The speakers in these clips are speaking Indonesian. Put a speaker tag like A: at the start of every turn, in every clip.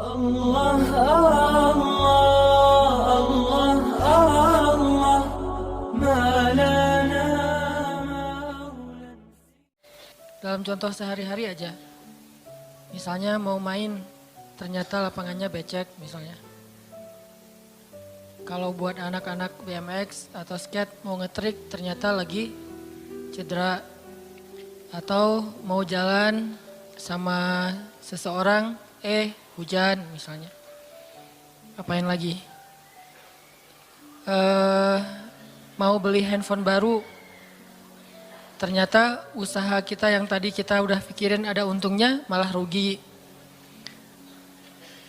A: Allah, Allah, Allah, Allah, ma lana maulan.
B: Dalam contoh sehari-hari aja, misalnya mau main, ternyata lapangannya becek misalnya. Kalau buat anak-anak BMX atau skate mau ngetrik ternyata lagi cedera. Atau mau jalan sama seseorang, hujan misalnya. Apain lagi? Mau beli handphone baru, ternyata usaha kita yang tadi kita udah pikirin ada untungnya malah rugi.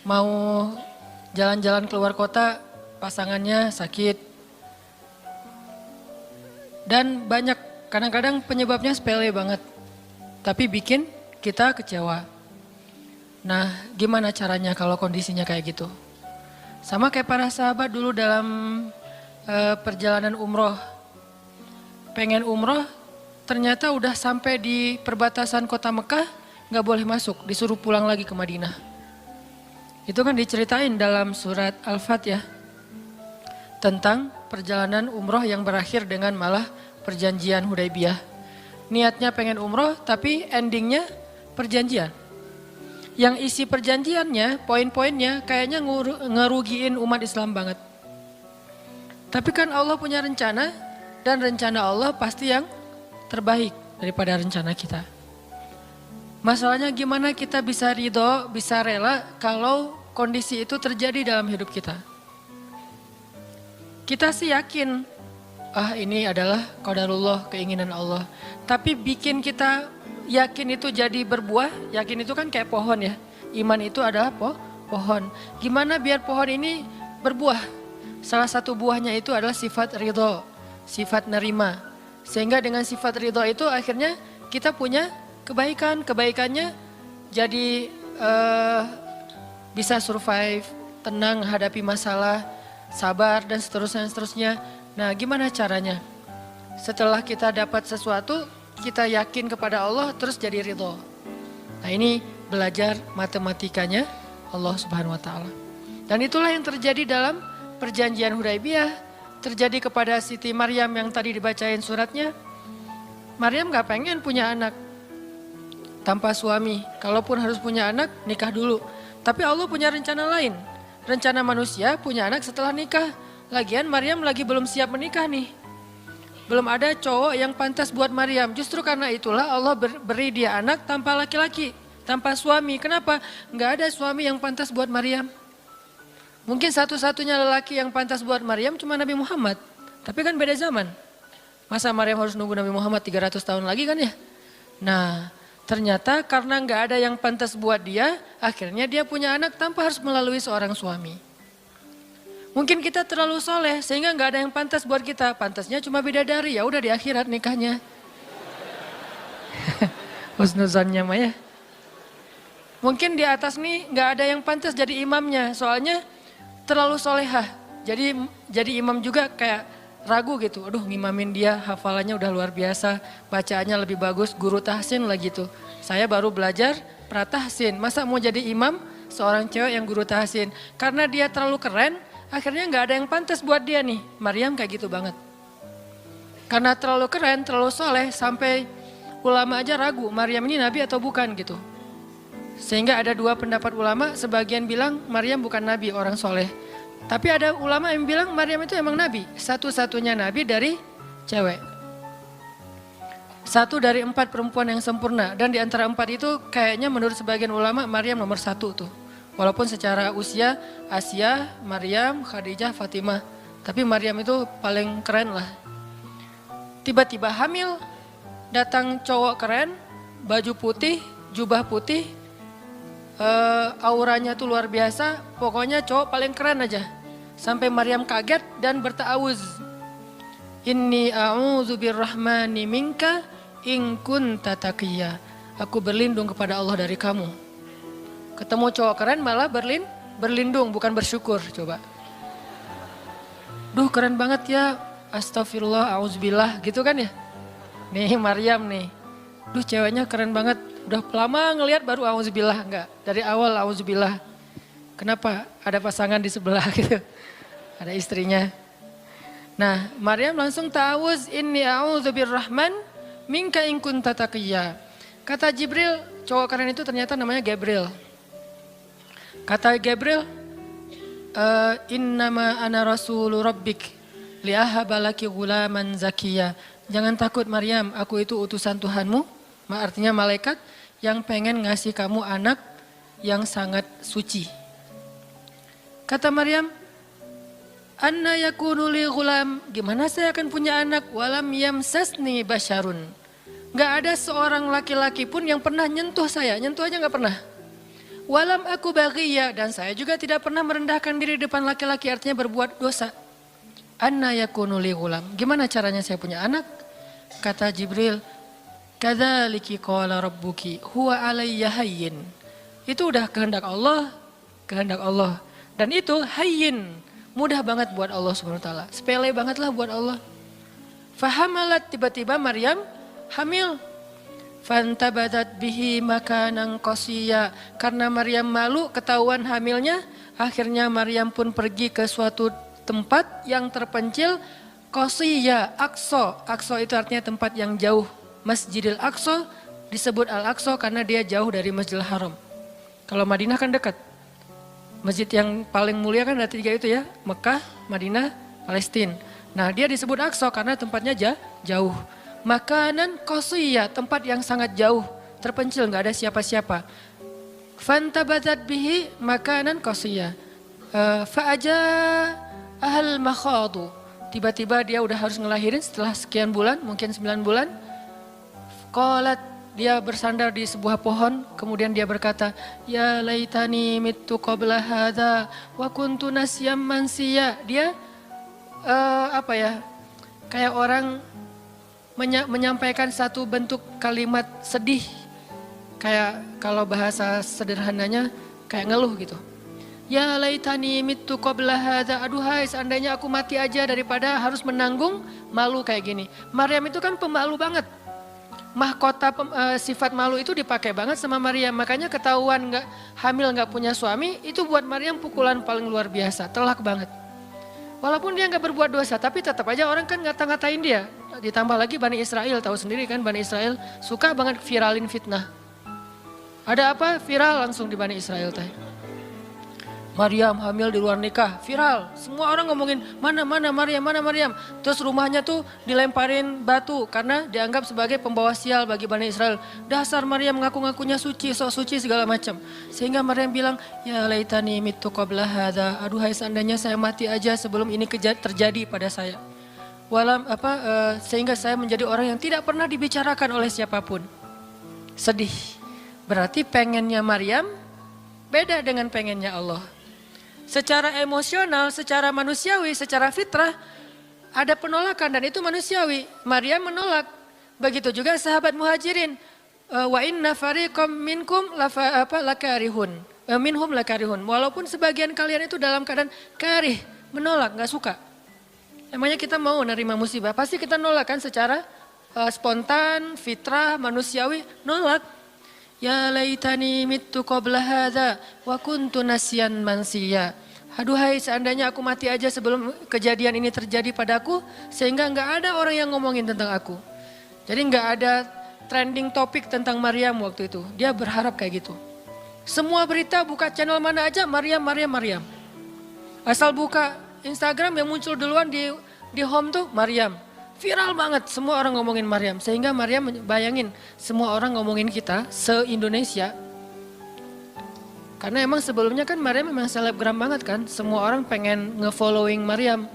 B: Mau jalan-jalan keluar kota, pasangannya sakit. Dan banyak, kadang-kadang penyebabnya sepele banget. Tapi bikin kita kecewa. Nah, gimana caranya kalau kondisinya kayak gitu? Sama kayak para sahabat dulu dalam perjalanan umroh. Pengen umroh, ternyata udah sampai di perbatasan kota Mekah, gak boleh masuk, disuruh pulang lagi ke Madinah. Itu kan diceritain dalam surat Al-Fatihah. Tentang perjalanan umroh yang berakhir dengan malah perjanjian Hudaybiyah. Niatnya pengen umroh tapi endingnya perjanjian. Yang isi perjanjiannya, poin-poinnya kayaknya ngerugiin umat Islam banget. Tapi kan Allah punya rencana dan rencana Allah pasti yang terbaik daripada rencana kita. Masalahnya gimana kita bisa ridho, bisa rela kalau kondisi itu terjadi dalam hidup kita. Kita sih yakin, ini adalah qadarullah, keinginan Allah. Tapi bikin kita yakin itu jadi berbuah, yakin itu kan kayak pohon ya. Iman itu adalah pohon. Gimana biar pohon ini berbuah? Salah satu buahnya itu adalah sifat ridho, sifat nerima. Sehingga dengan sifat ridho itu akhirnya kita punya kebaikan. Kebaikannya jadi bisa survive, tenang hadapi masalah, sabar dan seterusnya. Nah, gimana caranya? Setelah kita dapat sesuatu, kita yakin kepada Allah terus jadi ridho. Nah, ini belajar matematikanya Allah Subhanahu wa taala. Dan itulah yang terjadi dalam perjanjian Hudaybiyah, terjadi kepada Siti Maryam yang tadi dibacain suratnya. Maryam gak pengen punya anak tanpa suami. Kalaupun harus punya anak, nikah dulu. Tapi Allah punya rencana lain. Rencana manusia punya anak setelah nikah. Lagian Maryam lagi belum siap menikah nih. Belum ada cowok yang pantas buat Maryam. Justru karena itulah Allah beri dia anak tanpa laki-laki, tanpa suami. Kenapa? Nggak ada suami yang pantas buat Maryam. Mungkin satu-satunya lelaki yang pantas buat Maryam cuma Nabi Muhammad. Tapi kan beda zaman. Masa Maryam harus nunggu Nabi Muhammad 300 tahun lagi kan ya? Nah, ternyata karena nggak ada yang pantas buat dia, akhirnya dia punya anak tanpa harus melalui seorang suami. Mungkin kita terlalu soleh sehingga nggak ada yang pantas buat kita. Pantasnya cuma bidadari, ya udah di akhirat nikahnya. Husnuzannya mah ya. Mungkin di atas nih nggak ada yang pantas jadi imamnya, soalnya terlalu solehah. Jadi imam juga kayak ragu gitu. Aduh, ngimamin dia, hafalannya udah luar biasa, bacaannya lebih bagus, guru tahsin lah gitu. Saya baru belajar pratahsin, masa mau jadi imam seorang cewek yang guru tahsin? Karena dia terlalu keren. Akhirnya nggak ada yang pantas buat dia nih. Maryam kayak gitu banget. Karena terlalu keren, terlalu soleh, sampai ulama aja ragu Maryam ini nabi atau bukan gitu. Sehingga ada dua pendapat ulama, sebagian bilang Maryam bukan nabi, orang soleh. Tapi ada ulama yang bilang Maryam itu emang nabi, satu-satunya nabi dari cewek. Satu dari 4 perempuan yang sempurna. Dan di antara 4 itu kayaknya menurut sebagian ulama Maryam nomor 1 tuh. Walaupun secara usia Asia, Maryam, Khadijah, Fatimah. Tapi Maryam itu paling keren lah. Tiba-tiba hamil, datang cowok keren, baju putih, jubah putih, auranya tuh luar biasa. Pokoknya cowok paling keren aja. Sampai Maryam kaget dan berta'awuz. Inni a'udzu birrahmani minka in kunta taqiyya. Aku berlindung kepada Allah dari kamu. Ketemu cowok keren malah berlindung, bukan bersyukur. Coba. Duh, keren banget ya. Astagfirullah, auzubillah gitu kan ya. Nih Maryam nih. Duh, ceweknya keren banget. Udah lama ngelihat baru auzubillah, enggak. Dari awal auzubillah. Kenapa ada pasangan di sebelah gitu. Ada istrinya. Nah, Maryam langsung ta'awuz inni a'udzu birrahman minka in kunta taqiyya. Kata Jibril, cowok keren itu ternyata namanya Gabriel. Kata Gabriel, innama ana rasulu rabbik liahaba laki ghulaman zakiyya. Jangan takut Maryam, aku itu utusan Tuhanmu, artinya malaikat yang pengen ngasih kamu anak yang sangat suci. Kata Maryam, anna yakunu li ghulam, gimana saya akan punya anak walam yamsasni basyarun. Gak ada seorang laki-laki pun yang pernah nyentuh saya, nyentuh aja gak pernah. Walam aku baghiyya, dan saya juga tidak pernah merendahkan diri depan laki-laki, artinya berbuat dosa. Anna yakunu li ghulam, gimana caranya saya punya anak? Kata Jibril, kadzaliki qala rabbuki huwa alayya hayyin. Itu udah kehendak Allah, kehendak Allah. Dan itu hayyin, mudah banget buat Allah Subhanahu wa taala. Sepele banget lah buat Allah. Fahamalat, tiba-tiba Maryam hamil. Fantabadat bihi makanan qasiyya. Karena Maryam malu ketahuan hamilnya, akhirnya Maryam pun pergi ke suatu tempat yang terpencil, qasiyya, Aqsa. Aqsa itu artinya tempat yang jauh. Masjidil Aqsa disebut Al-Aqsa karena dia jauh dari Masjidil Haram. Kalau Madinah kan dekat. Masjid yang paling mulia kan ada 3 itu ya, Mekah, Madinah, Palestina. Nah, dia disebut Aqsa karena tempatnya jauh. Makanan qasiyya, tempat yang sangat jauh, terpencil, nggak ada siapa-siapa. Fantabadat bihi makanan qasiyya. Fa'aja ahal makhadu. Tiba-tiba dia udah harus ngelahirin setelah sekian bulan, mungkin 9 bulan. Qalat, dia bersandar di sebuah pohon, kemudian dia berkata, ya laitani mittu qabla hadza wa kuntu nasyam mansiya. Dia kayak orang menyampaikan satu bentuk kalimat sedih, kayak kalau bahasa sederhananya kayak ngeluh gitu. Ya laitani mittu qabla hadza, aduhai seandainya aku mati aja daripada harus menanggung malu kayak gini. Maryam itu kan pemalu banget. Mahkota sifat malu itu dipakai banget sama Maryam. Makanya ketahuan hamil nggak punya suami, itu buat Maryam pukulan paling luar biasa, telak banget. Walaupun dia nggak berbuat dosa, tapi tetap aja orang kan ngata-ngatain dia. Ditambah lagi Bani Israel, tahu sendiri kan Bani Israel suka banget viralin fitnah. Ada apa? Viral langsung di Bani Israel teh. Maryam hamil di luar nikah, viral. Semua orang ngomongin mana Maryam. Terus rumahnya tuh dilemparin batu karena dianggap sebagai pembawa sial bagi Bani Israel. Dasar Maryam ngaku-ngakunya suci, sok suci segala macam. Sehingga Maryam bilang, ya laitani mittu qabla hadza. Aduhai seandainya saya mati aja sebelum ini terjadi pada saya. Sehingga saya menjadi orang yang tidak pernah dibicarakan oleh siapapun. Sedih. Berarti pengennya Maryam beda dengan pengennya Allah. Secara emosional, secara manusiawi, secara fitrah ada penolakan dan itu manusiawi. Maryam menolak. Begitu juga sahabat Muhajirin. Wa inna fariqam minkum lakarihun. Minhum lakarihun. Walaupun sebagian kalian itu dalam keadaan karih, menolak, nggak suka. Emangnya kita mau nerima musibah? Pasti kita nolak kan secara spontan, fitrah, manusiawi, nolak. Ya laitani mittu qabla hadza wa kuntu nasyan mansiya. Aduhai seandainya aku mati aja sebelum kejadian ini terjadi padaku, sehingga enggak ada orang yang ngomongin tentang aku. Jadi enggak ada trending topik tentang Maryam waktu itu. Dia berharap kayak gitu. Semua berita buka channel mana aja Maryam. Asal buka Instagram yang muncul duluan di home tuh Maryam. Viral banget, semua orang ngomongin Maryam. Sehingga Maryam bayangin, semua orang ngomongin kita se-Indonesia. Karena emang sebelumnya kan Maryam memang selebgram banget kan. Semua orang pengen nge-following Maryam.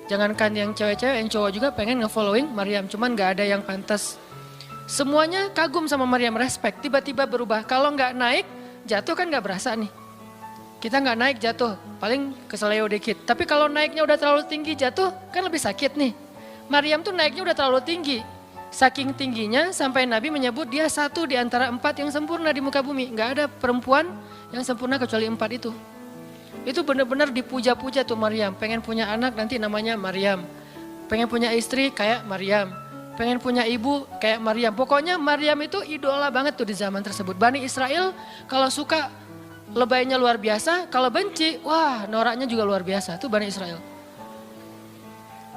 B: Jangankan yang cewek-cewek, yang cowok juga pengen nge-following Maryam. Cuman gak ada yang pantas. Semuanya kagum sama Maryam, respect. Tiba-tiba berubah, kalau gak naik, jatuh kan gak berasa nih. Kita gak naik jatuh, paling keseleo dikit. Tapi kalau naiknya udah terlalu tinggi jatuh, kan lebih sakit nih. Maryam tuh naiknya udah terlalu tinggi. Saking tingginya sampai Nabi menyebut dia satu di antara 4 yang sempurna di muka bumi. Gak ada perempuan yang sempurna kecuali 4 itu. Itu benar-benar dipuja-puja tuh Maryam. Pengen punya anak nanti namanya Maryam. Pengen punya istri kayak Maryam. Pengen punya ibu kayak Maryam. Pokoknya Maryam itu idola banget tuh di zaman tersebut. Bani Israel kalau suka lebaynya luar biasa, kalau benci, wah noraknya juga luar biasa. Itu Bani Israel.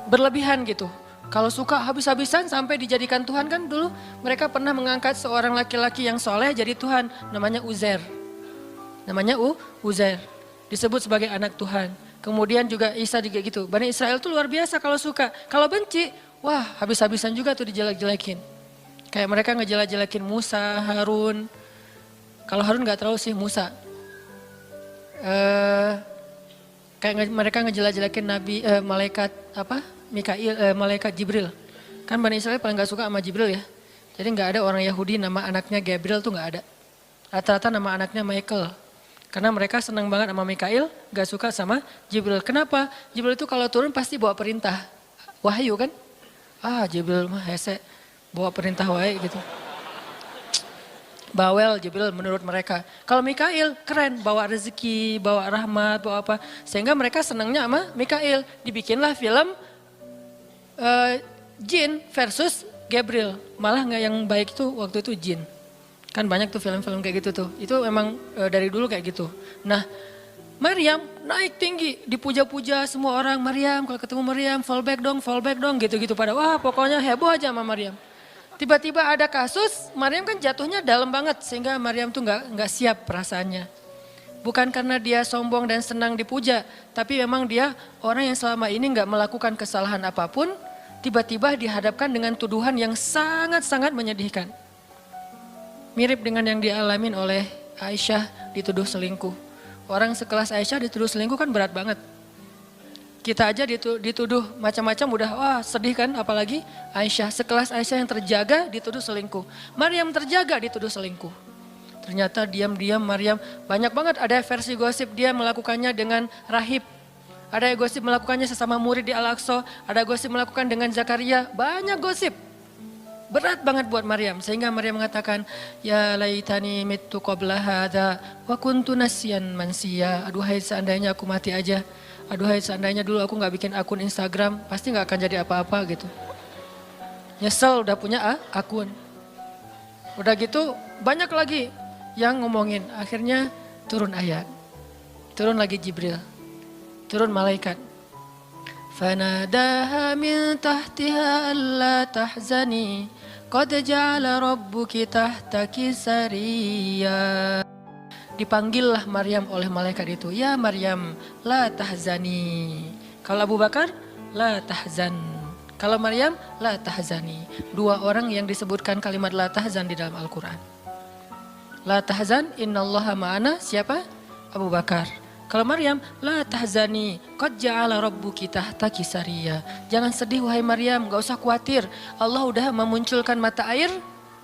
B: Berlebihan gitu. Kalau suka habis-habisan sampai dijadikan Tuhan kan dulu mereka pernah mengangkat seorang laki-laki yang soleh jadi Tuhan. Namanya Uzair. Namanya Uzair. Disebut sebagai anak Tuhan. Kemudian juga Isa juga gitu. Bani Israel tuh luar biasa kalau suka. Kalau benci, wah habis-habisan juga tuh dijelek-jelekin. Kayak mereka ngejelek-jelekin Musa, Harun. Kalau Harun gak terlalu sih Musa. Kayak mereka ngejelek-jelekin Nabi, malaikat apa? Mikail, malaikat Jibril. Kan Bani Israel paling gak suka sama Jibril ya. Jadi gak ada orang Yahudi nama anaknya Gabriel tuh gak ada. Rata-rata nama anaknya Michael. Karena mereka senang banget sama Mikail, gak suka sama Jibril. Kenapa? Jibril itu kalau turun pasti bawa perintah. Wahyu kan? Jibril mah hese, bawa perintah wae gitu. Bawel Jibril menurut mereka. Kalau Mikail keren, bawa rezeki, bawa rahmat, bawa apa. Sehingga mereka senangnya sama Mikail. Dibikinlah film Jin versus Gabriel. Malah nggak yang baik itu waktu itu Jin. Kan banyak tuh film-film kayak gitu tuh. Itu emang dari dulu kayak gitu. Nah Maryam naik tinggi, dipuja-puja semua orang. Maryam, kalau ketemu Maryam, fallback dong gitu-gitu pada. Wah pokoknya heboh aja sama Maryam. Tiba-tiba ada kasus, Maryam kan jatuhnya dalam banget. Sehingga Maryam tuh nggak siap perasaannya. Bukan karena dia sombong dan senang dipuja. Tapi memang dia orang yang selama ini nggak melakukan kesalahan apapun. Tiba-tiba dihadapkan dengan tuduhan yang sangat-sangat menyedihkan. Mirip dengan yang dialamin oleh Aisyah dituduh selingkuh. Orang sekelas Aisyah dituduh selingkuh kan berat banget. Kita aja dituduh macam-macam udah wah sedih kan, apalagi Aisyah. Sekelas Aisyah yang terjaga dituduh selingkuh. Maryam terjaga dituduh selingkuh. Ternyata diam-diam Maryam banyak banget ada versi gosip dia melakukannya dengan rahib. Ada yang gosip melakukannya sesama murid di Al-Aqsa, ada gosip melakukan dengan Zakaria, banyak gosip. Berat banget buat Maryam, sehingga Maryam mengatakan, ya laitani mittu qabla hadza wa kuntu nasyan mansiya. Aduhai seandainya aku mati aja. Aduhai seandainya dulu aku gak bikin akun Instagram, pasti gak akan jadi apa-apa gitu. Nyesel udah punya akun. Udah gitu banyak lagi yang ngomongin, akhirnya turun ayat. Turun lagi Jibril. Turun malaikat. Fanadaha min tahtiha alla tahzani qad ja'ala rabbuki tahtaki sariyya. Dipanggillah Maryam oleh malaikat itu. Ya Maryam, la tahzani. Kalau Abu Bakar, la tahzan. Kalau Maryam, la tahzani. Dua orang yang disebutkan kalimat la tahzan di dalam Al-Quran. La tahzan, innallaha ma'ana. Siapa? Abu Bakar. Kalau Maryam, la tahzani, qad ja'ala rabbuki tahtaki sariyya. Jangan sedih wahai Maryam, gak usah khawatir. Allah udah memunculkan mata air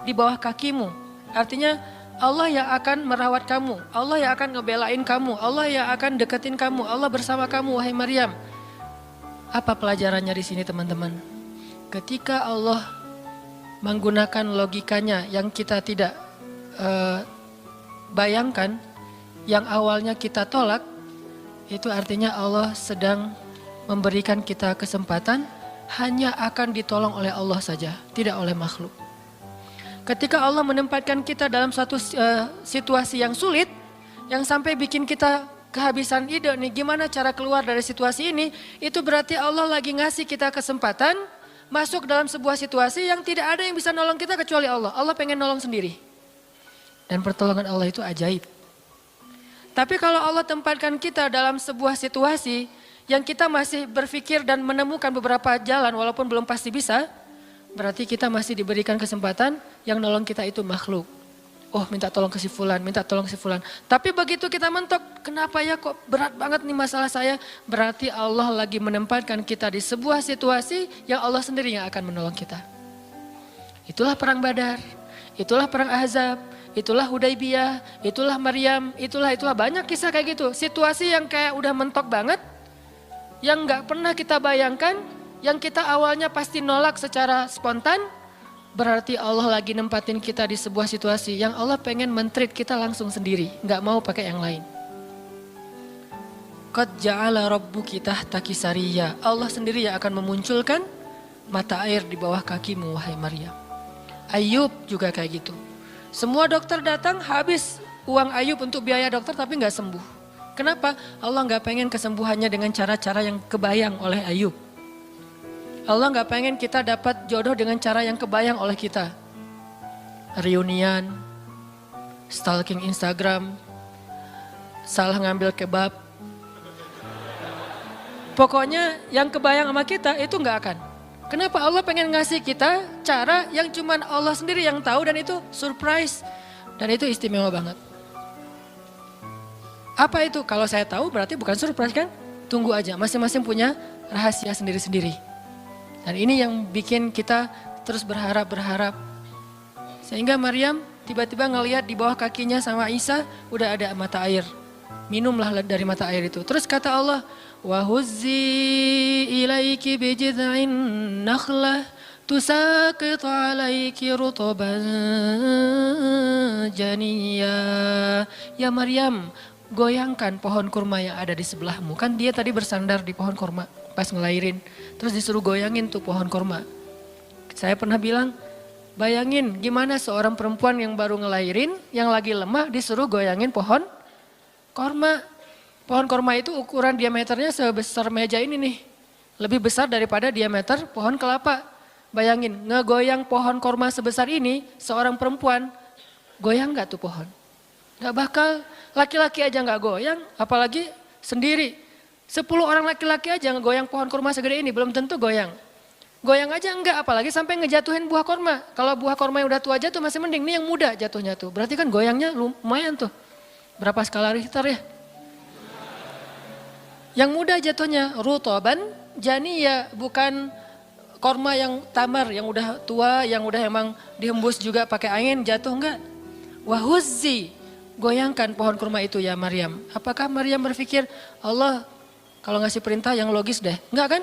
B: di bawah kakimu. Artinya Allah yang akan merawat kamu, Allah yang akan ngebelain kamu, Allah yang akan deketin kamu, Allah bersama kamu wahai Maryam. Apa pelajarannya di sini teman-teman? Ketika Allah menggunakan logikanya yang kita tidak bayangkan, yang awalnya kita tolak, itu artinya Allah sedang memberikan kita kesempatan hanya akan ditolong oleh Allah saja, tidak oleh makhluk. Ketika Allah menempatkan kita dalam satu situasi yang sulit, yang sampai bikin kita kehabisan ide nih gimana cara keluar dari situasi ini, itu berarti Allah lagi ngasih kita kesempatan masuk dalam sebuah situasi yang tidak ada yang bisa nolong kita kecuali Allah. Allah pengen nolong sendiri. Dan pertolongan Allah itu ajaib. Tapi kalau Allah tempatkan kita dalam sebuah situasi yang kita masih berpikir dan menemukan beberapa jalan walaupun belum pasti bisa, berarti kita masih diberikan kesempatan yang nolong kita itu makhluk. Oh minta tolong ke si fulan, minta tolong ke si fulan. Tapi begitu kita mentok, kenapa ya kok berat banget nih masalah saya? Berarti Allah lagi menempatkan kita di sebuah situasi yang Allah sendiri yang akan menolong kita. Itulah perang Badar, itulah perang Ahzab, itulah Hudaybiyah, itulah Maryam, itulah banyak kisah kayak gitu. Situasi yang kayak udah mentok banget, yang gak pernah kita bayangkan, yang kita awalnya pasti nolak secara spontan, berarti Allah lagi nempatin kita di sebuah situasi yang Allah pengen men-treat kita langsung sendiri, gak mau pakai yang lain. Qad ja'ala rabbuki tahtaki sariyya. Allah sendiri yang akan memunculkan mata air di bawah kakimu wahai Maryam. Ayub juga kayak gitu. Semua dokter datang habis uang Ayub untuk biaya dokter tapi nggak sembuh. Kenapa? Allah nggak pengen kesembuhannya dengan cara-cara yang kebayang oleh Ayub. Allah nggak pengen kita dapat jodoh dengan cara yang kebayang oleh kita. Reunian, stalking Instagram, salah ngambil kebab. Pokoknya yang kebayang sama kita itu nggak akan. Kenapa? Allah pengen ngasih kita cara yang cuman Allah sendiri yang tahu dan itu surprise. Dan itu istimewa banget. Apa itu? Kalau saya tahu berarti bukan surprise kan? Tunggu aja, masing-masing punya rahasia sendiri-sendiri. Dan ini yang bikin kita terus berharap. Sehingga Maryam tiba-tiba ngelihat di bawah kakinya sama Isa udah ada mata air. Minumlah dari mata air itu. Terus kata Allah, وَهُزِّي إِلَيْكِ بِجِذْعِ النَّخْلَةِ تُسَاقِطْ عَلَيْكِ رُطَبًا جَنِيًّا. Ya Maryam, goyangkan pohon kurma yang ada di sebelahmu. Kan dia tadi bersandar di pohon kurma pas ngelahirin. Terus disuruh goyangin tuh pohon kurma. Saya pernah bilang, bayangin gimana seorang perempuan yang baru ngelahirin, yang lagi lemah disuruh goyangin pohon kurma. Pohon kurma itu ukuran diameternya sebesar meja ini nih. Lebih besar daripada diameter pohon kelapa. Bayangin, ngegoyang pohon kurma sebesar ini, seorang perempuan, goyang gak tuh pohon? Gak bakal, laki-laki aja gak goyang, apalagi sendiri. 10 orang laki-laki aja ngegoyang pohon kurma segede ini, belum tentu goyang. Goyang aja enggak, apalagi sampai ngejatuhin buah kurma. Kalau buah kurma yang udah tua jatuh masih mending, ini yang muda jatuhnya tuh. Berarti kan goyangnya lumayan tuh. Berapa skala Richter ya? Yang muda jatuhnya rutoban janiya, bukan korma yang tamar, yang udah tua, yang udah emang dihembus juga pakai angin jatuh enggak. Wahuzzi, goyangkan pohon kurma itu ya Maryam. Apakah Maryam berpikir Allah kalau ngasih perintah yang logis deh? Enggak kan?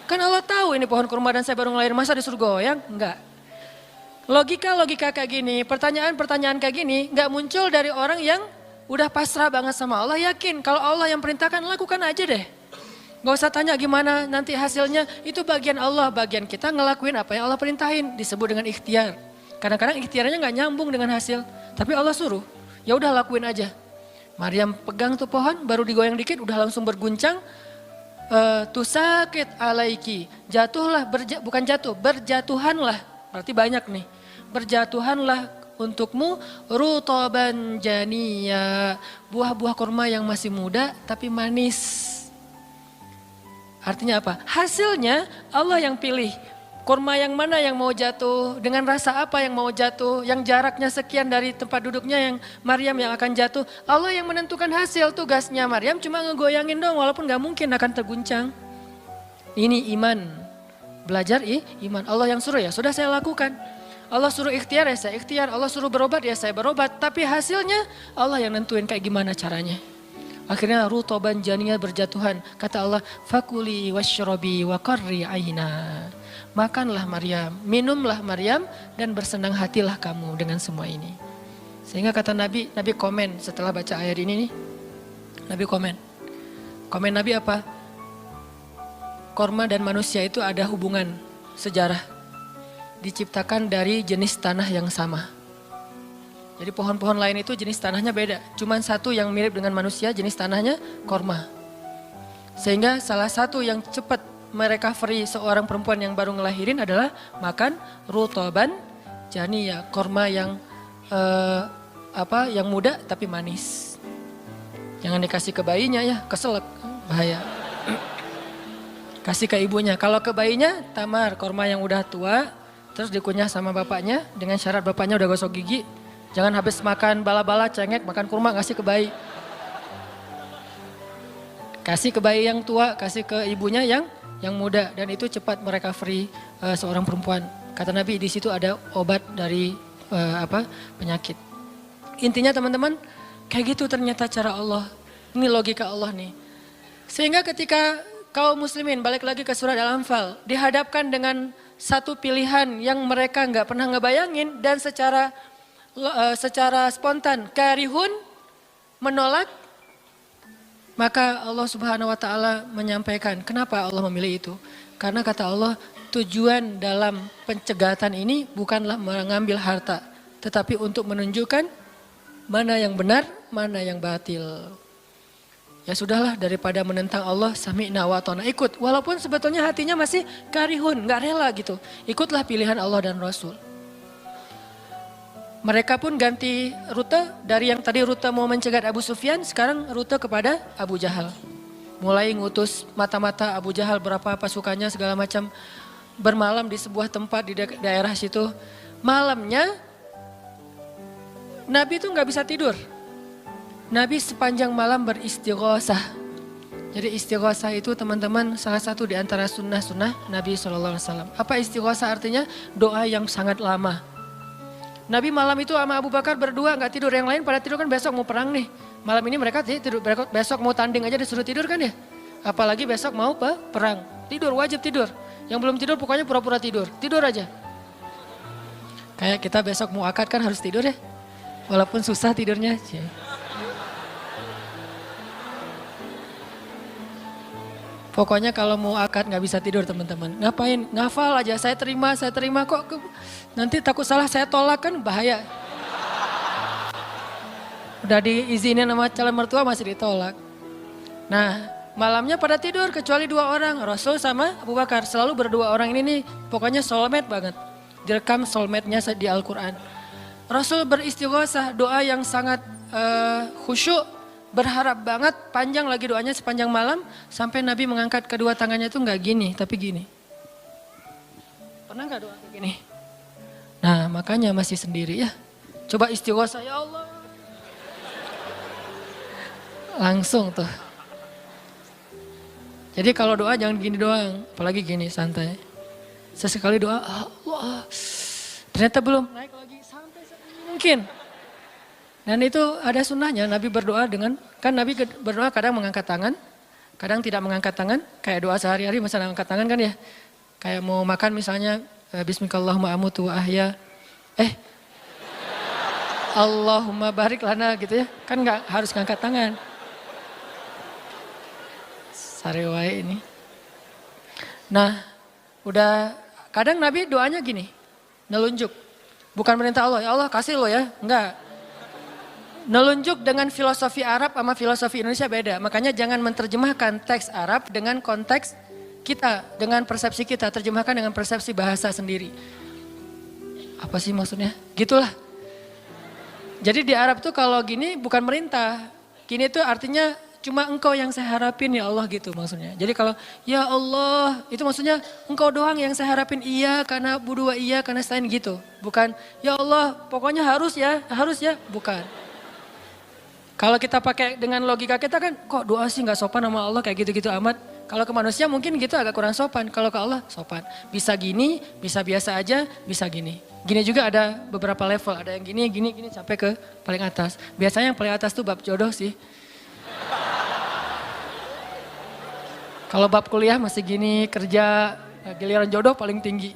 B: Kan Allah tahu ini pohon kurma dan saya baru ngelahirin, masa disuruh goyang? Enggak. Logika kayak gini, pertanyaan kayak gini enggak muncul dari orang yang udah pasrah banget sama Allah, yakin kalau Allah yang perintahkan lakukan aja deh. Gak usah tanya gimana nanti hasilnya, itu bagian Allah, bagian kita ngelakuin apa yang Allah perintahin, disebut dengan ikhtiar. Kadang-kadang ikhtiarnya gak nyambung dengan hasil, tapi Allah suruh, ya udah lakuin aja. Maryam pegang tuh pohon, baru digoyang dikit udah langsung berguncang. Tusakit alaiki, jatuhlah, bukan jatuh, berjatuhanlah, berarti banyak nih. Berjatuhanlah untukmu rutoban janiya, buah-buah kurma yang masih muda tapi manis. Artinya apa? Hasilnya Allah yang pilih. Kurma yang mana yang mau jatuh, dengan rasa apa yang mau jatuh, yang jaraknya sekian dari tempat duduknya yang Maryam yang akan jatuh. Allah yang menentukan hasil, tugasnya Maryam cuma ngegoyangin dong walaupun gak mungkin akan terguncang. Ini iman, belajar iman. Allah yang suruh ya sudah saya lakukan. Allah suruh ikhtiar ya saya ikhtiar, Allah suruh berobat ya saya berobat. Tapi hasilnya Allah yang nentuin kayak gimana caranya. Akhirnya rutoban janiya berjatuhan. Kata Allah, fakuli washrobi wa qarri aina. Makanlah Maryam, minumlah Maryam dan bersenang hatilah kamu dengan semua ini. Sehingga kata Nabi komen setelah baca ayat ini nih. Nabi komen. Komen Nabi apa? Korma dan manusia itu ada hubungan sejarah. Diciptakan dari jenis tanah yang sama. Jadi pohon-pohon lain itu jenis tanahnya beda. Cuman satu yang mirip dengan manusia jenis tanahnya korma. Sehingga salah satu yang cepat merecovery seorang perempuan yang baru ngelahirin adalah makan rutoban janiya, korma yang yang muda tapi manis. Jangan dikasih ke bayinya ya, keselak, bahaya. Kasih ke ibunya. Kalau ke bayinya tamar, korma yang udah tua, terus dikunyah sama bapaknya dengan syarat bapaknya udah gosok gigi. Jangan habis makan bala-bala, cengek, makan kurma kasih ke bayi. Kasih ke bayi yang tua, kasih ke ibunya yang muda. Dan itu cepat merecovery seorang perempuan. Kata Nabi di situ ada obat dari penyakit. Intinya teman-teman, kayak gitu ternyata cara Allah. Ini logika Allah nih. Sehingga ketika kaum muslimin, balik lagi ke surat Al-Anfal, dihadapkan dengan satu pilihan yang mereka nggak pernah ngebayangin dan secara spontan karihun menolak, maka Allah Subhanahu wa taala menyampaikan kenapa Allah memilih itu. Karena kata Allah, tujuan dalam pencegatan ini bukanlah mengambil harta, tetapi untuk menunjukkan mana yang benar, mana yang batil. Ya sudahlah, daripada menentang Allah, sami'na wa ata'na, ikut. Walaupun sebetulnya hatinya masih karihun, gak rela gitu. Ikutlah pilihan Allah dan Rasul. Mereka pun ganti rute, dari yang tadi rute mau mencegat Abu Sufyan, sekarang rute kepada Abu Jahal. Mulai ngutus mata-mata Abu Jahal, berapa pasukannya segala macam, bermalam di sebuah tempat di daerah situ. Malamnya Nabi itu gak bisa tidur. Nabi sepanjang malam beristighosah. Jadi istighosah itu teman-teman salah satu di antara sunnah-sunnah Nabi SAW. Apa istighosah artinya? Doa yang sangat lama. Nabi malam itu sama Abu Bakar berdua gak tidur. Yang lain pada tidur kan besok mau perang nih. Malam ini mereka tidur, besok mau tanding aja disuruh tidur kan ya. Apalagi besok mau perang. Tidur, wajib tidur. Yang belum tidur pokoknya pura-pura tidur. Tidur aja. Kayak kita besok mau akad kan harus tidur ya. Walaupun susah tidurnya. Pokoknya kalau mau akad gak bisa tidur teman-teman. Ngapain? Ngafal aja, saya terima kok. Nanti takut salah saya tolak kan bahaya. Udah diizinin sama calon mertua masih ditolak. Nah malamnya pada tidur kecuali 2 orang. Rasul sama Abu Bakar. Selalu berdua orang ini nih pokoknya soulmate banget. Direkam soulmate-nya di Al-Quran. Rasul beristighosah, doa yang sangat khusyuk. Berharap banget, panjang lagi doanya sepanjang malam. Sampai Nabi mengangkat kedua tangannya itu gak gini, tapi gini. Pernah gak doa kayak gini? Nah makanya masih sendiri ya. Coba istighosah, ya Allah. Langsung tuh. Jadi kalau doa jangan gini doang, apalagi gini santai. Sesekali doa, Allah. Ternyata belum, naik lagi santai mungkin. Dan itu ada sunnahnya, Nabi berdoa dengan, kan Nabi berdoa kadang mengangkat tangan, kadang tidak mengangkat tangan. Kayak doa sehari-hari misalnya angkat tangan kan ya. Kayak mau makan misalnya, Bismillahirrahmanirrahim amutu wa ahya. Allahumma barik lana gitu ya. Kan gak harus ngangkat tangan. Sarewai ini. Nah udah kadang Nabi doanya gini, nelunjuk. Bukan perintah Allah, ya Allah kasih lo ya, enggak. Nelunjuk dengan filosofi Arab sama filosofi Indonesia beda. Makanya jangan menerjemahkan teks Arab dengan konteks kita, dengan persepsi kita. Terjemahkan dengan persepsi bahasa sendiri. Apa sih maksudnya? Gitulah. Jadi di Arab tuh kalau gini bukan merintah. Gini tuh artinya cuma engkau yang saya harapin ya Allah gitu maksudnya. Jadi kalau ya Allah itu maksudnya engkau doang yang saya harapin, iya karena budua iya karena selain gitu. Bukan ya Allah pokoknya harus ya, bukan. Kalau kita pakai dengan logika kita kan kok doa sih gak sopan sama Allah kayak gitu-gitu amat. Kalau ke manusia mungkin gitu agak kurang sopan. Kalau ke Allah sopan. Bisa gini, bisa biasa aja, bisa gini. Gini juga ada beberapa level. Ada yang gini sampai ke paling atas. Biasanya yang paling atas tuh bab jodoh sih. Kalau bab kuliah masih gini, kerja, giliran jodoh paling tinggi.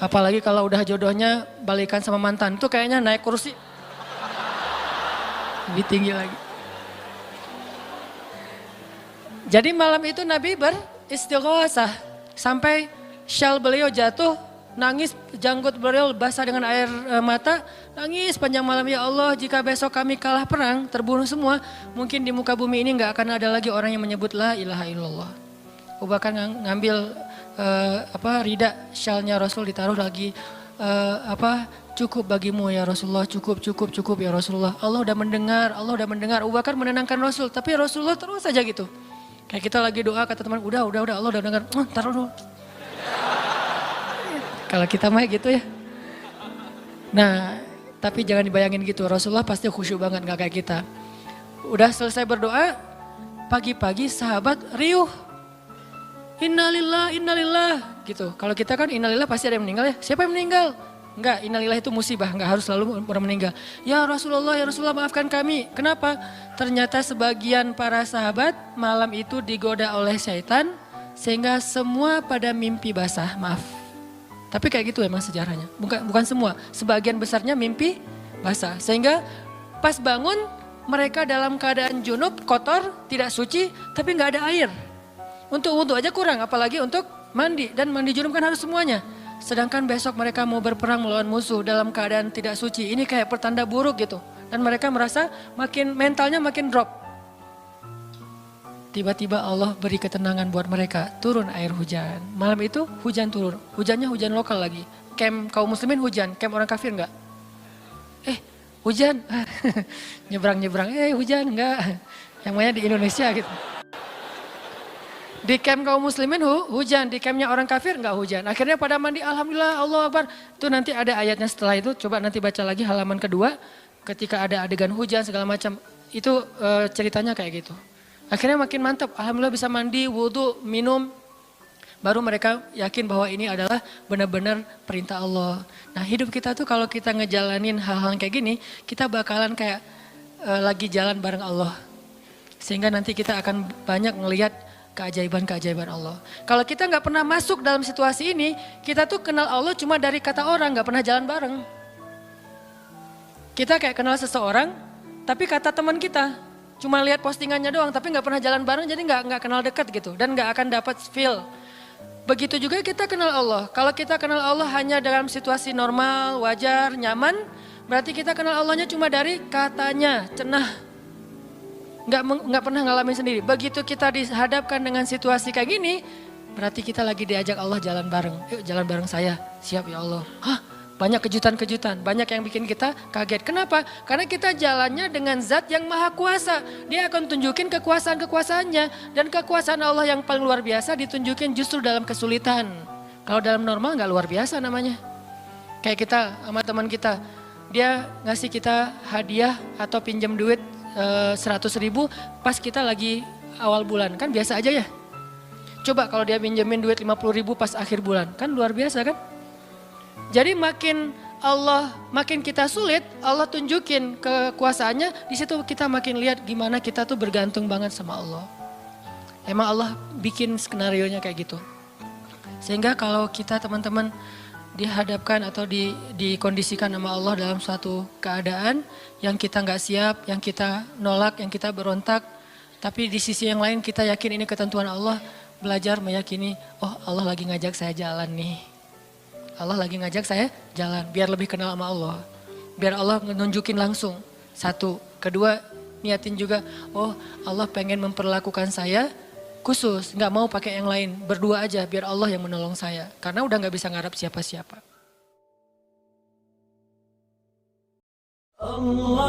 B: Apalagi kalau udah jodohnya balikan sama mantan. Itu kayaknya naik kursi. Lebih tinggi lagi. Jadi malam itu Nabi beristighosah sampai syal beliau jatuh, nangis, janggut beliau basah dengan air mata, nangis panjang malam, ya Allah jika besok kami kalah perang, terbunuh semua, mungkin di muka bumi ini gak akan ada lagi orang yang menyebut la ilaha illallah. Abu Bakar ngambil rida syalnya Rasul ditaruh lagi cukup bagimu ya Rasulullah, cukup ya Rasulullah. Allah udah mendengar. Abu Bakar menenangkan Rasul, tapi Rasulullah terus saja gitu. Kayak kita lagi doa kata teman, udah Allah udah dengar, taruh dulu. Kalau kita mah gitu ya. Nah, tapi jangan dibayangin gitu, Rasulullah pasti khusyuk banget gak kayak kita. Udah selesai berdoa, pagi-pagi sahabat riuh. Innalillah gitu. Kalau kita kan innalillah pasti ada yang meninggal ya. Siapa yang meninggal? Enggak, innalillah itu musibah, enggak harus selalu orang meninggal. Ya Rasulullah maafkan kami. Kenapa? Ternyata sebagian para sahabat malam itu digoda oleh syaitan sehingga semua pada mimpi basah, maaf. Tapi kayak gitu emang sejarahnya. Bukan semua, sebagian besarnya mimpi basah. Sehingga pas bangun mereka dalam keadaan junub, kotor, tidak suci, tapi enggak ada air. Untuk wudhu aja kurang, apalagi untuk mandi. Dan mandi junub kan harus semuanya. Sedangkan besok mereka mau berperang melawan musuh dalam keadaan tidak suci. Ini kayak pertanda buruk gitu. Dan mereka merasa mentalnya makin drop. Tiba-tiba Allah beri ketenangan buat mereka. Turun air hujan. Malam itu hujan turun. Hujannya hujan lokal lagi. Camp kaum muslimin hujan. Camp orang kafir enggak? Hujan. Nyebrang-nyebrang. Hujan enggak. Yang mainnya di Indonesia gitu. Di camp kaum muslimin hujan. Di campnya orang kafir enggak hujan. Akhirnya pada mandi. Alhamdulillah, Allah Akbar. Itu nanti ada ayatnya setelah itu. Coba nanti baca lagi halaman kedua. Ketika ada adegan hujan segala macam. Itu ceritanya kayak gitu. Akhirnya makin mantap, alhamdulillah bisa mandi, wudhu, minum. Baru mereka yakin bahwa ini adalah benar-benar perintah Allah. Nah hidup kita tuh kalau kita ngejalanin hal-hal kayak gini, kita bakalan kayak lagi jalan bareng Allah. Sehingga nanti kita akan banyak ngelihat keajaiban-keajaiban Allah. Kalau kita nggak pernah masuk dalam situasi ini, kita tuh kenal Allah cuma dari kata orang, nggak pernah jalan bareng. Kita kayak kenal seseorang, tapi kata teman kita. Cuma lihat postingannya doang, tapi nggak pernah jalan bareng, jadi nggak kenal dekat gitu, dan nggak akan dapat feel. Begitu juga kita kenal Allah. Kalau kita kenal Allah hanya dalam situasi normal, wajar, nyaman, berarti kita kenal Allahnya cuma dari katanya, cenah. Nggak pernah ngalamin sendiri. Begitu kita dihadapkan dengan situasi kayak gini, berarti kita lagi diajak Allah jalan bareng. Yuk jalan bareng saya, siap ya Allah. Hah? Banyak kejutan-kejutan, banyak yang bikin kita kaget. Kenapa? Karena kita jalannya dengan zat yang maha kuasa. Dia akan tunjukin kekuasaan-kekuasaannya. Dan kekuasaan Allah yang paling luar biasa ditunjukin justru dalam kesulitan. Kalau dalam normal nggak luar biasa namanya. Kayak kita sama teman kita. Dia ngasih kita hadiah atau pinjam duit 100.000 pas kita lagi awal bulan. Kan biasa aja ya. Coba kalau dia pinjemin duit 50.000 pas akhir bulan. Kan luar biasa kan? Jadi makin kita sulit, Allah tunjukin kekuasaannya, di situ kita makin lihat gimana kita tuh bergantung banget sama Allah. Emang Allah bikin skenario-nya kayak gitu. Sehingga kalau kita teman-teman dihadapkan atau dikondisikan sama Allah dalam suatu keadaan yang kita nggak siap, yang kita nolak, yang kita berontak, tapi di sisi yang lain kita yakin ini ketentuan Allah, belajar meyakini, oh Allah lagi ngajak saya jalan nih. Allah lagi ngajak saya jalan biar lebih kenal sama Allah. Biar Allah nunjukin langsung. Satu. Kedua niatin juga, oh Allah pengen memperlakukan saya khusus. Gak mau pakai yang lain. Berdua aja biar Allah yang menolong saya. Karena udah gak bisa ngarap siapa-siapa.
A: Allah